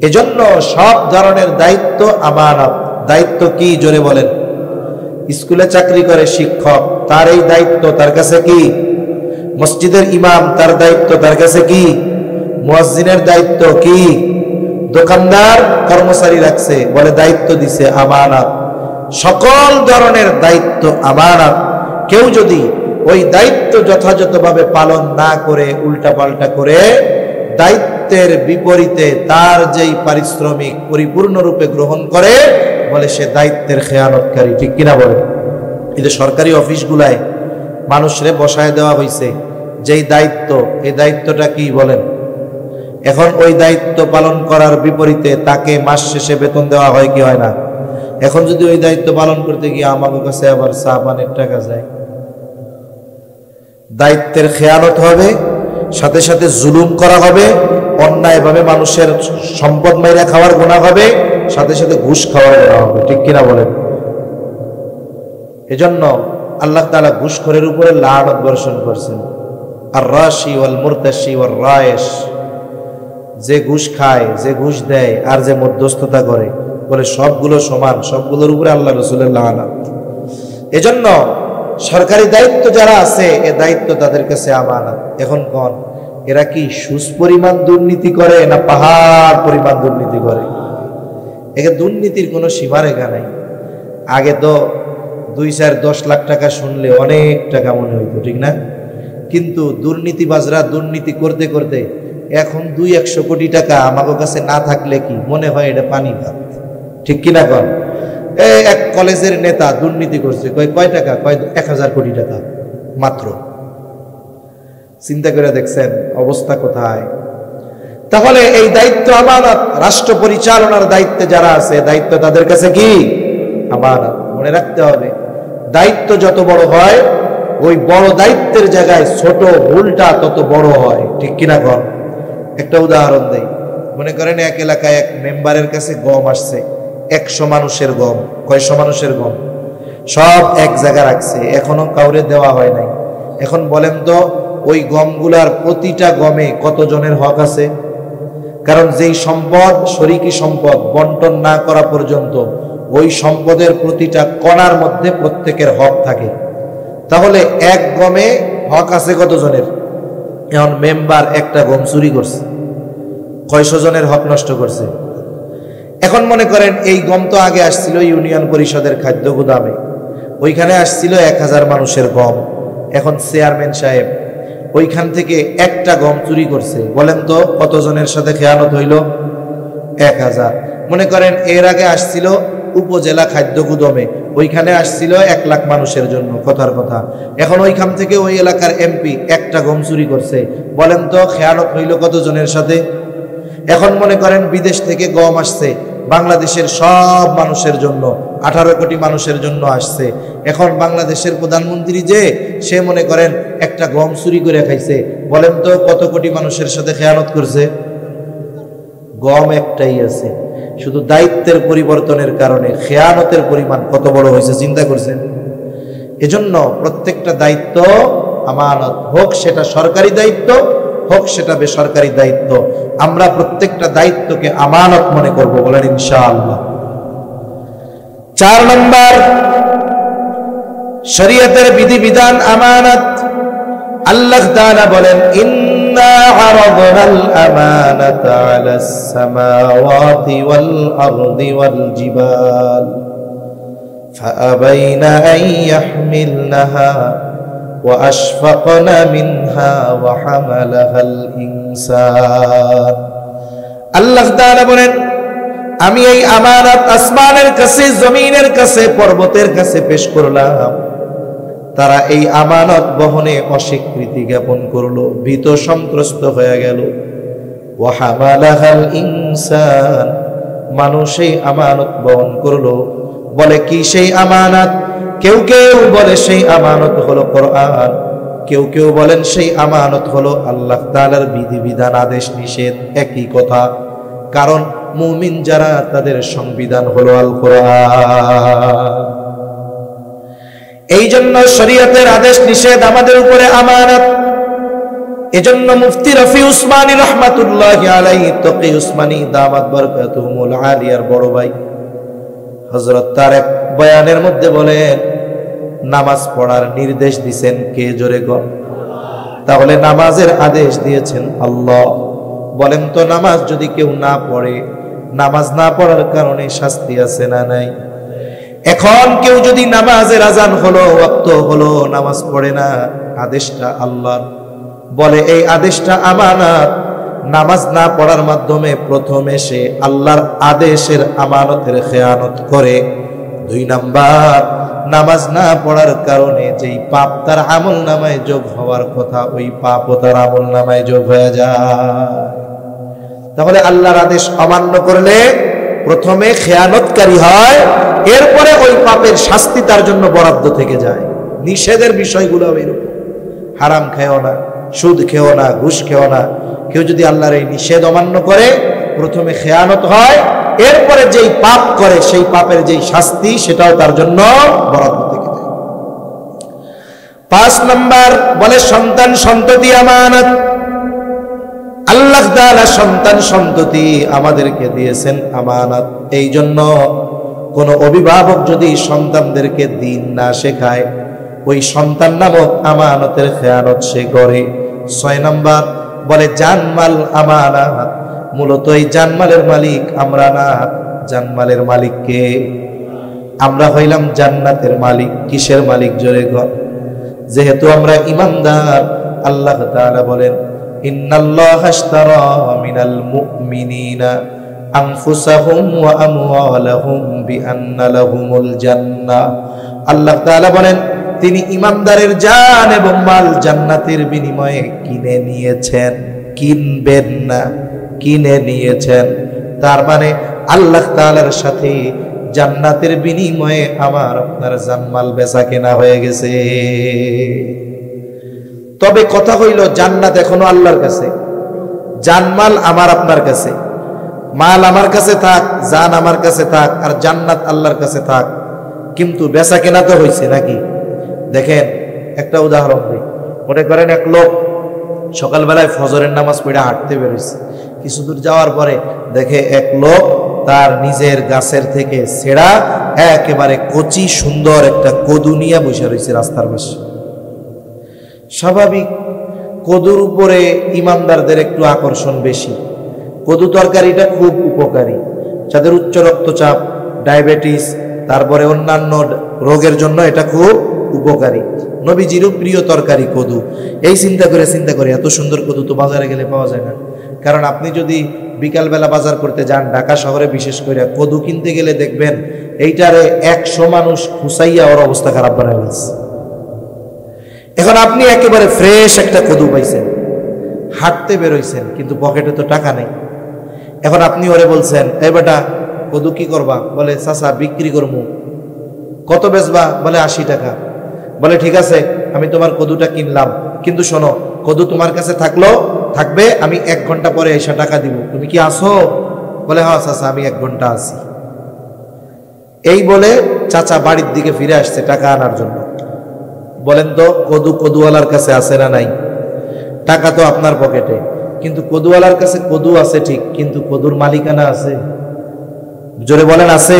এজন্য সব ধরনের দায়িত্ব আমানত। দায়িত্ব কি জোরে বলেন? স্কুলে চাকরি করে শিক্ষক, তার এই দায়িত্ব তার কাছে কি? মসজিদের ইমাম, তার দায়িত্ব তার কাছে কি? মুয়াজ্জিনের দায়িত্ব কি? দোকানদার কর্মচারী রাখছে, বলে দায়িত্ব দিছে আমানত, সকল ধরনের দায়িত্ব আমানত। কেউ যদি ওই দায়িত্ব যথাযথভাবে পালন না করে উল্টাপাল্টা করে দায়িত্বের বিপরীতে তার যেই পারিশ্রমিক পরিপূর্ণরূপে গ্রহণ করে, বলে সে দায়িত্বের খেয়ানতকারী। ঠিক কিনা বলে? এই যে সরকারি অফিসগুলায় মানুষরে বসায় দেওয়া হয়েছে যেই দায়িত্ব, এই দায়িত্বটা কি বলেন? এখন ওই দায়িত্ব পালন করার বিপরীতে তাকে মাস শেষে বেতন দেওয়া হয় কি হয় না? এখন যদি ওই দায়িত্ব পালন করতে গিয়ে আমার কাছে আবার চা পানের টাকা যায়, দায়িত্বের খেয়ানত হবে, সাথে সাথে জুলুম করা হবে, অন্যায়ভাবে মানুষের সম্পদ মাইরা খাওয়ার গুনাহ হবে, সাথে সাথে ঘুষ খাওয়ার গুনাহ হবে। ঠিক কিনা বলেন? এজন্য আল্লাহ তাআলা ঘুষখোরের উপরে লানত বর্ষণ করছেন। আর রাশি ওয়াল মুরতাশি ওয়াল রায়েশ, যে ঘুষ খায়, যে ঘুষ দেয়, আর যে মধ্যস্থতা করে, বলে সবগুলো সমান, সবগুলোর উপরে আল্লাহ রাসূলের লানত। এজন্য সরকারি দায়িত্ব যারা আছে, এ দায়িত্ব তাদের কাছে আমানত। এখন কোন এরা কি সুস পরিমাণ দুর্নীতি করে না পাহাড় পরিমাণ দুর্নীতি করে? একে দুর্নীতির কোনো সীমারেখা নাই। আগে তো 2-4-10 লাখ টাকা শুনলে অনেক টাকা মনে হইতো, ঠিক না? কিন্তু দুর্নীতিবাজরা দুর্নীতি করতে করতে এখন 200-100 কোটি টাকা আমাদের কাছে না থাকলে কি মনে হয় এটা পানি ভাত। ঠিক কিনা কন? এক কলেজের নেতা দুর্নীতি করছে, কয় টাকা? 1000 কোটি টাকা মাত্র। চিন্তা করে দেখছেন অবস্থা কোথায়? তাহলে এই দায়িত্ব আমানত, রাষ্ট্র পরিচালনার দায়িত্বে যারা আছে, দায়িত্ব তাদের কাছে কি আমানত। মনে রাখতে হবে, দায়িত্ব যত বড় হয়, ওই বড় দায়িত্বের জায়গায় ছোট ভুলটা তত বড় হয়। ঠিক কিনা কন? একটা উদাহরণ দেই। মনে করেন এক এলাকায় এক মেম্বারের কাছে গম আসছে, 100 মানুষের গম। কয়শো মানুষের গম? সব এক জায়গা রাখছে, এখনো কাউরে দেওয়া হয় নাই। এখন বলেন তো, ওই গমগুলার প্রতিটা গমে কতজনের হক আছে? কারণ যেই সম্পদ শরিকি সম্পদ বন্টন না করা পর্যন্ত ওই সম্পদের প্রতিটা কণার মধ্যে প্রত্যেকের হক থাকে। তাহলে এক গমে হক আছে কতজনের? এখন মেম্বার একটা গম চুরি করছে, কয়শো জনের হক নষ্ট করছে। এখন মনে করেন এই গম তো আগে আসছিল ইউনিয়ন পরিষদের খাদ্য গুদামে, ওইখানে আসছিল 1000 মানুষের গম। এখন চেয়ারম্যান সাহেব ওইখান থেকে একটা গম চুরি করছে, বলেন তো কতজনের সাথে খেয়ানত হইল? 1000। মনে করেন এর আগে আসছিল উপজেলা খাদ্য গুদামে, ওইখানে আসছিল 1 লাখ মানুষের জন্য, কথার কথা। এখন ওইখান থেকে ওই এলাকার এমপি একটা গম চুরি করছে, বলেন তো খেয়ানত হইল কতজনের সাথে? এখন মনে করেন বিদেশ থেকে গম আসছে বাংলাদেশের সব মানুষের জন্য, 18 কোটি মানুষের জন্য আসছে। এখন বাংলাদেশের প্রধানমন্ত্রী যে সে মনে করেন একটা গম চুরি করে খাইছে, বলেন তো কত কোটি মানুষের সাথে খেয়ানত করছে? গম একটাই আছে, শুধু দায়িত্বের পরিবর্তনের কারণে খেয়ানতের পরিমাণ কত বড় হয়েছে চিন্তা করছেন? এজন্য প্রত্যেকটা দায়িত্ব আমানত, হোক সেটা সরকারি দায়িত্ব, হোক সেটা বেসরকারি দায়িত্ব, আমরা প্রত্যেকটা দায়িত্বকে আমানত মনে করব, বলেন ইনশাআল্লাহ। 4 নম্বর, শরীয়তের বিধিবিধান আমানত। আল্লাহ তাআলা বলেন, ইন্না আরাদনাল আমানাতা আলাস সামাওয়াতি ওয়াল আরদি ওয়াল জিবাল ফাআবাইনা আন ইয়াহমিলনাহা وأشفقن منها وحملها الإنسان। আল্লাহ তাআলা বলেন, আমি এই আমানত আসমানের কাছে, জমিনের কাছে, পর্বতের কাছে পেশ করলাম। তারা এই আমানত বহনে অস্বীকৃতি জ্ঞাপন করলো, ভীত সন্ত্রস্ত হয়ে গেল। ওয়াহামালাহাল ইনসান, মানুষ এই আমানত বহন করলো। বলে কি সেই আমানত? কেউ কেউ বলে সেই আমানত হলো কোরআন, কেউ কেউ বলেন সেই আমানত হলো আল্লাহ তাআলার বিধিবিধান, আদেশ নিষেধ, একই কথা। কারণ মুমিন যারা, তাদের সংবিধান হলো আল কোরআন। এই জন্য শরীয়তের আদেশ নিষেধ আমাদের উপরে আমানত। এজন্য মুফতি রফি উসমানী রাহমাতুল্লাহি আলাইহি, তকি উসমানী দামাত বরকাতুহুমুল আলিয়ার বড় ভাই হযরত তার এক বয়ানের মধ্যে বলেন, নামাজ পড়ার নির্দেশ দিয়েছেন কে? জোরে গণ। তাহলে নামাজের আদেশ দিয়েছেন আল্লাহ। বলেন তো নামাজ যদি কেউ না পড়ে, নামাজ না পড়ার কারণে শাস্তি আছে না নাই? এখন কেউ যদি নামাজের আজান হলো, ওয়াক্ত হলো, নামাজ পড়ে না, আদেশটা আল্লাহর, বলে এই আদেশটা আমানত, নামাজ না পড়ার মাধ্যমে প্রথমে সে আল্লাহর আদেশের আমানতের খেয়ানত করে। 2 নাম্বার, নামাজ না পড়ার কারণে যেই পাপ তার আমল নামায় যোগ হওয়ার কথা, ওই পাপও তার আমল নামায় যোগ হয়ে যায়। তাহলে আল্লাহর আদেশ অমান্য করলে প্রথমে খেয়ানতকারী হয়, এরপরে ওই পাপের শাস্তি তার জন্য বরাদ্দ থেকে যায়। নিষেধের বিষয়গুলো এরকম, হারাম খেও না, সুদ খেও না, ঘুষ খেও না। কেউ যদি আল্লাহর এই নিষেধ অমান্য করে, প্রথমে খেয়ানত হয়, এরপরে যেই পাপ করে সেই পাপের যেই শাস্তি সেটাও তার জন্য বরাদ্দ থেকে যায়। 5 নাম্বার বলে সন্তান সন্ততি আমানত। আল্লাহ তাআলা সন্তান সন্ততি আমাদেরকে দিয়েছেন আমানত। এই জন্য কোন অভিভাবক যদি সন্তানদেরকে দিন না শেখায়, ওই সন্তান নামক আমানতের খেয়ানত সে করে। 6 নাম্বার বলে জানমাল আমানত। মূলত এই জানমালের মালিক আমরা না, জানমালের মালিক কে? আমরা হইলাম জান্নাতের মালিক। কিসের মালিক? জোরে গো। যেহেতু আমরা ঈমানদার, আল্লাহ তাআলা বলেন ইন্নাল্লাহা আশতারা মিনাল মুমিনিনা আনফুসাহুম ওয়া আমওয়ালাহুম বিআন্না লাহুমুল জান্নাহ। আল্লাহ তাআলা বলেন তিনি ঈমানদারের জান এবং মাল জান্নাতের বিনিময়ে কিনে নিয়েছেন। কিনবেন না, কিনে নিয়েছেন। তার মানে আল্লাহ তাআলার সাথে জান্নাতের বিনিময়ে আমার আপনার জানমাল বেচা কেনা হয়ে গেছে। তবে কথা হইল জান্নাত এখনো আল্লাহর কাছে, জানমাল আমার আপনার কাছে। মাল আমার কাছে থাক, জান আমার কাছে থাক, আর জান্নাত আল্লাহর কাছে থাক, কিন্তু বেচা কেনা তো হয়েছে নাকি? দেখেন একটা উদাহরণ দিই। মনে করেন এক লোক সকালবেলায় ফজরের নামাজ পড়ে হাঁটতে বেরোচ্ছে। কিছু দূর যাওয়ার পরে দেখে এক লোক তার নিজের গাছের থেকে ছেঁড়া একেবারে কচি সুন্দর একটা কদু নিয়ে বসে রয়েছে রাস্তার পাশে। স্বাভাবিক, কদুর উপরে ইমানদারদের একটু আকর্ষণ বেশি। কদু তরকারিটা খুব উপকারী, যাদের উচ্চ রক্তচাপ, ডায়াবেটিস, তারপরে অন্যান্য রোগের জন্য এটা খুব উপকারী। নবীজিরও প্রিয় তরকারি কদু। এই চিন্তা করে এত সুন্দর কদু তো বাজারে গেলে পাওয়া যায় না। কারণ আপনি যদি বিকালবেলা বাজার করতে যান, ঢাকা শহরে বিশেষ করে, কদু কিনতে গেলে দেখবেন এইটারে 100 মানুষ খুসাইয়া ওর অবস্থা খারাপ বানায় ফেলছে। এখন আপনি একেবারে ফ্রেশ একটা কদু পাইছেন, হাঁটতে বেরোইছেন, কিন্তু পকেটে তো টাকা নেই। এখন আপনি ওরে বলছেন, এই বেটা কদু কি করবা? বলে চাচা বিক্রি করবো। কত বেচবা? বলে 80 টাকা। বলে ঠিক আছে, আমি তোমার কদুটা কিনলাম, কিন্তু শোনো, কদু তোমার কাছে থাকবে, আমি 1 ঘন্টা পরে এসে টাকা দিব। তুমি কি আসো? বলে হ্যাঁ চাচা, আমি 1 ঘন্টা আসি। এই বলে চাচা বাড়ির দিকে ফিরে আসছে টাকা আনার জন্য। বলেন তো কদুওয়ালার কাছে আছে না নাই? টাকা তো আপনার পকেটে, কিন্তু কদুওয়ালার কাছে কদু আছে ঠিক, কিন্তু কদুর মালিকানা আছে? জোরে বলেন আছে?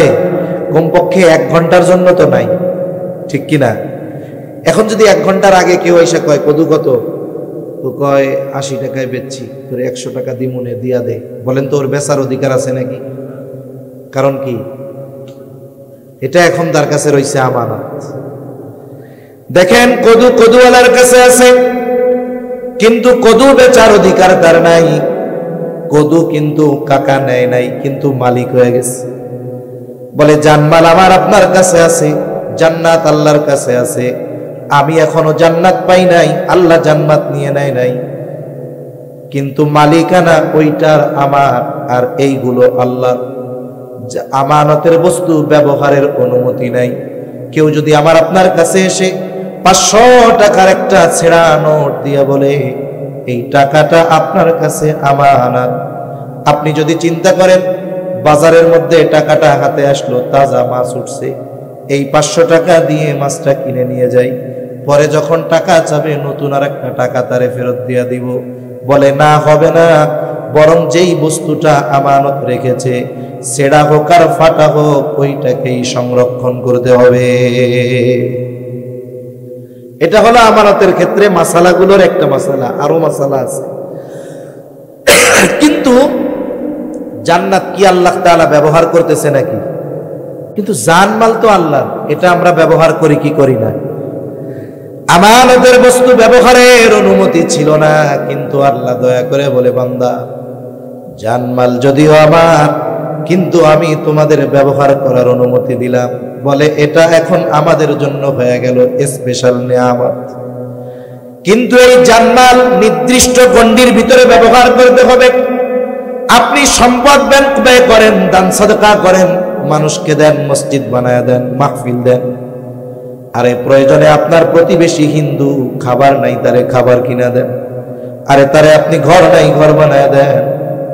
কমপক্ষে 1 ঘন্টার জন্য তো নাই, ঠিক কিনা? এখন যদি 1 ঘন্টার আগে কেউ এসে কয় কদু কত, ও কয় 80 টাকায় বেচছি, তোর 100 টাকা দিমুনে দিয়া দে, বলেন তো ওর বেচার অধিকার আছে নাকি? কারণ কি? এটা এখন তার কাছে রয়েছে আমানত। দেখেন কদুওয়ালার কাছে আছে, কিন্তু কদু বেচার অধিকার তার নাই। কদু কিন্তু কাকা নেয় নাই, কিন্তু মালিক হয়ে গেছে। বলে জানমাল আমার আপনার কাছে আছে, জান্নাত আল্লাহর কাছে আছে। আমি এখনো জান্নাত পাই নাই, আল্লাহ জান্নাত নিয়ে নেয় নাই, কিন্তু মালিকানা ওইটার আমার, আর এইগুলো আল্লাহ। আমানতের বস্তু ব্যবহারের অনুমতি নাই। কেউ যদি আমার আপনার কাছে এসে 500 টাকার একটা ছেঁড়া নোট দিয়ে বলে এই টাকাটা আপনার কাছে আমানত, আপনি যদি চিন্তা করেন বাজারের মধ্যে টাকাটা হাতে আসলো, তাজা মাছ উঠছে, এই 500 টাকা দিয়ে মাছটা কিনে নিয়ে যাই, পরে যখন টাকা চাবে নতুন আর একটা টাকা তারে ফেরত দিয়ে দিব। বলে না, হবে না, বরং যেই বস্তুটা আমানত রেখেছে, ছেঁড়া হোক আর ফাটা হোক, ওইটাকেই সংরক্ষণ করতে হবে। এটা হলো আমানতের ক্ষেত্রে মাসালাগুলোর একটা মাসালা, আরো মাসালা আছে। কিন্তু জান্নাত কি আল্লাহ তাআলা ব্যবহার করতেছে নাকি? কিন্তু জানমাল তো আল্লাহ, এটা আমরা ব্যবহার করি কি করি না? আমানতের বস্তু ব্যবহারের অনুমতি ছিল না, কিন্তু আল্লাহ দয়া করে বলে, বান্দা জানমাল যদিও আমার, কিন্তু আমি তোমাদের ব্যবহার করার অনুমতি দিলাম। বলে এটা এখন আমাদের জন্য হয়ে গেল স্পেশাল নিয়ামত। কিন্তু এই জানমাল নির্দিষ্ট গণ্ডির ভিতরে ব্যবহার করতে হবে। আপনি সম্পদ ব্যয় করেন, দান সাদকা করেন, মানুষকে দেন, মসজিদ বানায় দেন, মাহফিল দেন। আরে প্রয়োজনে আপনার প্রতিবেশী হিন্দু, খাবার নাই তারে খাবার কিনা দেন। আরে তারে আপনি ঘর নাই ঘর বানায় দেন।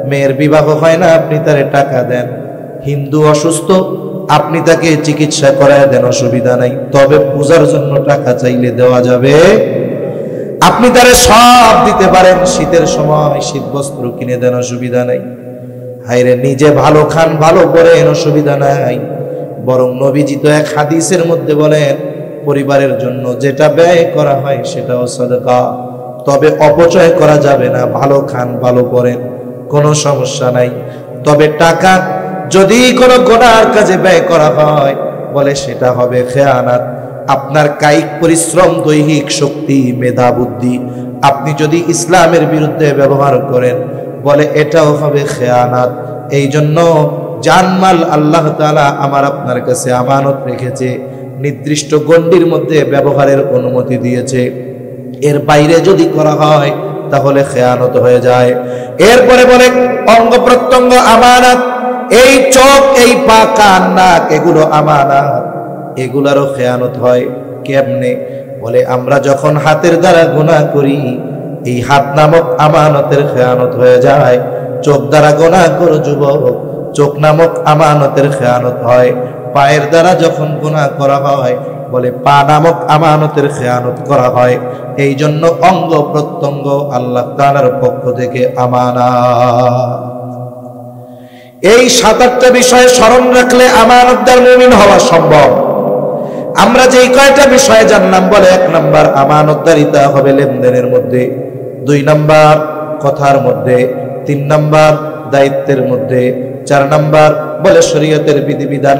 মেয়ের বিবাহ হয় না, আপনি তারে টাকা দেন। হিন্দু অসুস্থ, আপনি তাকে চিকিৎসা করায় দেন, অসুবিধা নাই। তবে পূজার জন্য টাকা চাইলে দেওয়া যাবে? আপনি তারে সব দিতে পারেন, শীতের সময় শীত বস্ত্র কিনে দেন, অসুবিধা নাই। হায়রে নিজে ভালো খান, ভালো পরেন, অসুবিধা নাই। বরং নবীজি তো এক হাদিসের মধ্যে বলেন, পরিবারের জন্য যেটা ব্যয় করা হয় সেটাও সাদকা, তবে অপচয় করা যাবে না। ভালো খান, ভালো পরেন, কোনো সমস্যা নাই। তবে টাকা যদি কোনো গুনার কাজে ব্যয় করা হয়, বলে সেটা হবে খেয়ানাত। আপনার কায়িক পরিশ্রম, দৈহিক শক্তি, মেধা, বুদ্ধি আপনি যদি ইসলামের বিরুদ্ধে ব্যবহার করেন, বলে এটাও হবে খেয়ানাত। এই জন্য জানমাল আল্লাহ তাআলা আমার আপনার কাছে আমানত রেখেছে, নির্দিষ্ট গণ্ডির মধ্যে ব্যবহারের অনুমতি দিয়েছে। এর বাইরে যদি করা হয় তাহলে খেয়ানত হয়ে যায়। এরপরে বলে অঙ্গ প্রত্যঙ্গ আমানত। এই চোখ, এই পা, কান, নাক, এগুলো আমানত, এগুলারও খেয়ানত হয়। কেমনে? বলে আমরা যখন হাতের দ্বারা গুনাহ করি, এই হাত নামক আমানতের খেয়ানত হয়ে যায়। চোখ দ্বারা গুনাহ করো যুবক, চোখ নামক আমানতের খেয়ানত হয়। পায়ের দ্বারা যখন গুনাহ করা হয়, বলে পা নামক আমানতের খেয়ানত করা হয়। এই জন্য অঙ্গ প্রত্যঙ্গ আল্লাহ তাআলার পক্ষ থেকে আমানত। এই 7-8টা বিষয় স্মরণ রাখলে আমানতদার মুমিন হওয়া সম্ভব। আমরা যেই কয়টা বিষয়ে জানলাম, বলে 1 নাম্বার আমানতদারিতা হবে লেনদেনের মধ্যে, 2 নাম্বার কথার মধ্যে, 3 নাম্বার দায়িত্বের মধ্যে, 4 নাম্বার বলে শরীয়তের বিধিবিধান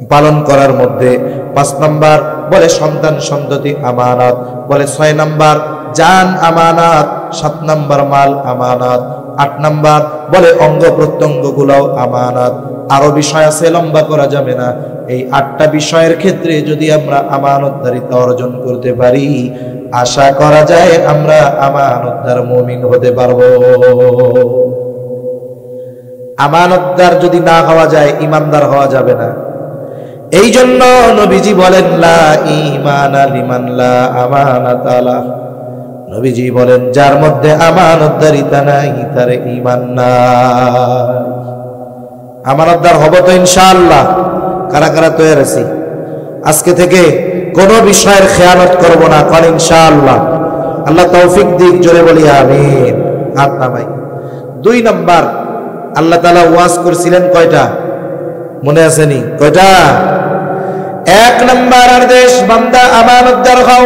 পালন করার মধ্যে, 5 নাম্বার বলে সন্তান সন্ততি আমানত, বলে 6 নাম্বার জান আমানত, 7 নাম্বার মাল আমানত, 8 নাম্বার বলে অঙ্গ প্রত্যঙ্গ গুলাও আমানত। আরো বিষয় আছে, লম্বা করা যাবে না। এই 8টা বিষয়ের ক্ষেত্রে যদি আমরা আমানতদারিতা অর্জন করতে পারি, আশা করা যায় আমরা আমানতদার মুমিন হতে পারবো। আমানতদার যদি না হওয়া যায়, ইমানদার হওয়া যাবে না। এই জন্য নবীজি বলেন, লা ঈমানা লিমান লা আমানাতা লাহ। নবীজি বলেন, যার মধ্যে আমানতদারিতা নাই তার ঈমান নাই। আমানতদার হব তো ইনশাআল্লাহ। কারা কারা তৈরি আছি? আজকে থেকে কোনো বিষয়ের খেয়ানত করব না, কাল ইনশাআল্লাহ। আল্লাহ তৌফিক দিক, জোরে বলি আমিন। হাত নামাই। 2 নাম্বার আল্লাহ তাআলা ওয়াজ করেছিলেন কয়টা? মনে আছেনি? কয়টা? 1 নাম্বার আদেশ, বান্দা আমানতদার হও।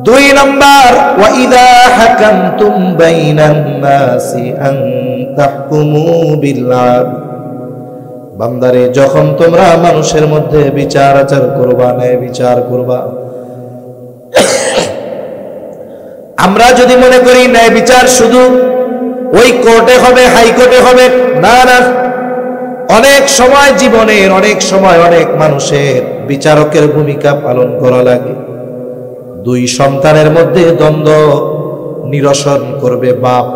2 নাম্বার, ওয়া ইযা হাকামতুম বাইনান নাসি আন তাহকুমু বিল আদল। বান্দারে, যখন তোমরা মানুষের মধ্যে বিচার আচার করবা, ন্যায় বিচার করবা। আমরা যদি মনে করি ন্যায় বিচার শুধু ওই কোর্টে হবে, হাইকোর্টে হবে, না না। অনেক সময় জীবনের অনেক সময় অনেক মানুষের বিচারকের ভূমিকা পালন করা লাগে। 2 সন্তানের মধ্যে দ্বন্দ্ব নিরসন করবে বাপ,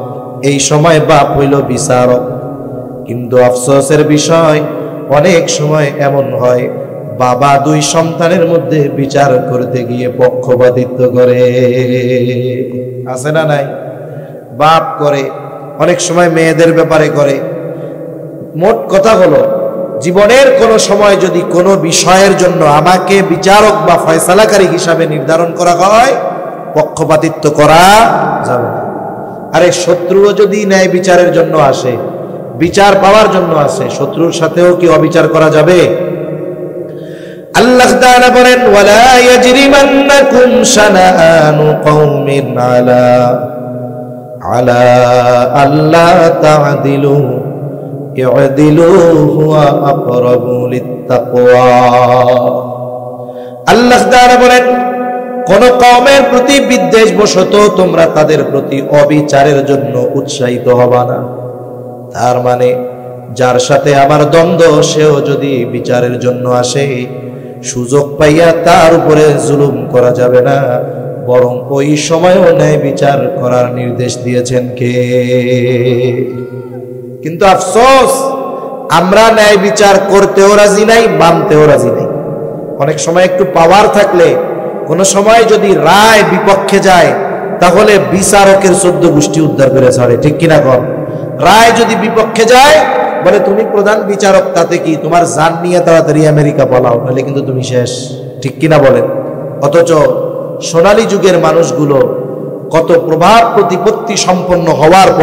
এই সময় বাপ হইল বিচারক। কিন্তু আফসোসের বিষয়, অনেক সময় এমন হয় বাবা 2 সন্তানের মধ্যে বিচার করতে গিয়ে পক্ষপাতিত্ব করে। আছে না নাই? বাপ করে, অনেক সময় মেয়েদের ব্যাপারে করে। মোট কথা হলো, জীবনের কোনো সময় যদি কোনো বিষয়ের জন্য আমাকে বিচারক বা ফয়সালাকারী হিসাবে নির্ধারণ করা হয়, পক্ষপাতিত্ব করা যাবে না। আরে শত্রুও যদি ন্যায় বিচারের জন্য আসে, বিচার পাওয়ার জন্য আসে, শত্রুর সাথেও কি অবিচার করা যাবে? আল্লাহ তাআলা বলেন, ওয়ালা ইয়াজরিমান্নাকুম শানাআনু কওমিন আলা আলা আল্লা তা'দিলু ই'দিলু হুয়া আকরাবু লিত্তাকওয়া। আল্লাহ তাআলা বলেন, কোন কওমের প্রতি বিদ্বেষবশত তোমরা তাদের প্রতি অবিচারের জন্য উৎসাহিত হবা না। তার মানে যার সাথে আমার দ্বন্দ্ব সেও যদি বিচারের জন্য আসে, সুযোগ পাইয়া তার উপরে জুলুম করা যাবে না, বরং ওই সময়ও ন্যায় বিচার করার নির্দেশ দিয়েছেন কে? কিন্তু আফসোস, আমরা ন্যায় বিচার করতেও রাজি নাই, মানতেও রাজি নাই। অনেক সময় একটু পাওয়ার থাকলে, কোন সময় যদি রায় বিপক্ষে যায়, তাহলে বিচারকের 14 গোষ্ঠী উদ্ধার করে ছাড়ে, ঠিক কিনা কর? রায় যদি বিপক্ষে যায়, বলে তুমি প্রধান বিচারক, তাতে কি, তোমার জান নিয়ে তাড়াতাড়ি আমেরিকা পালাও, নাহলে কিন্তু তুমি শেষ, ঠিক কিনা বলেন? অথচ সোনালী যুগের মানুষগুলো কত প্রভাব প্রতিপত্তি সম্পন্ন হওয়ার পরে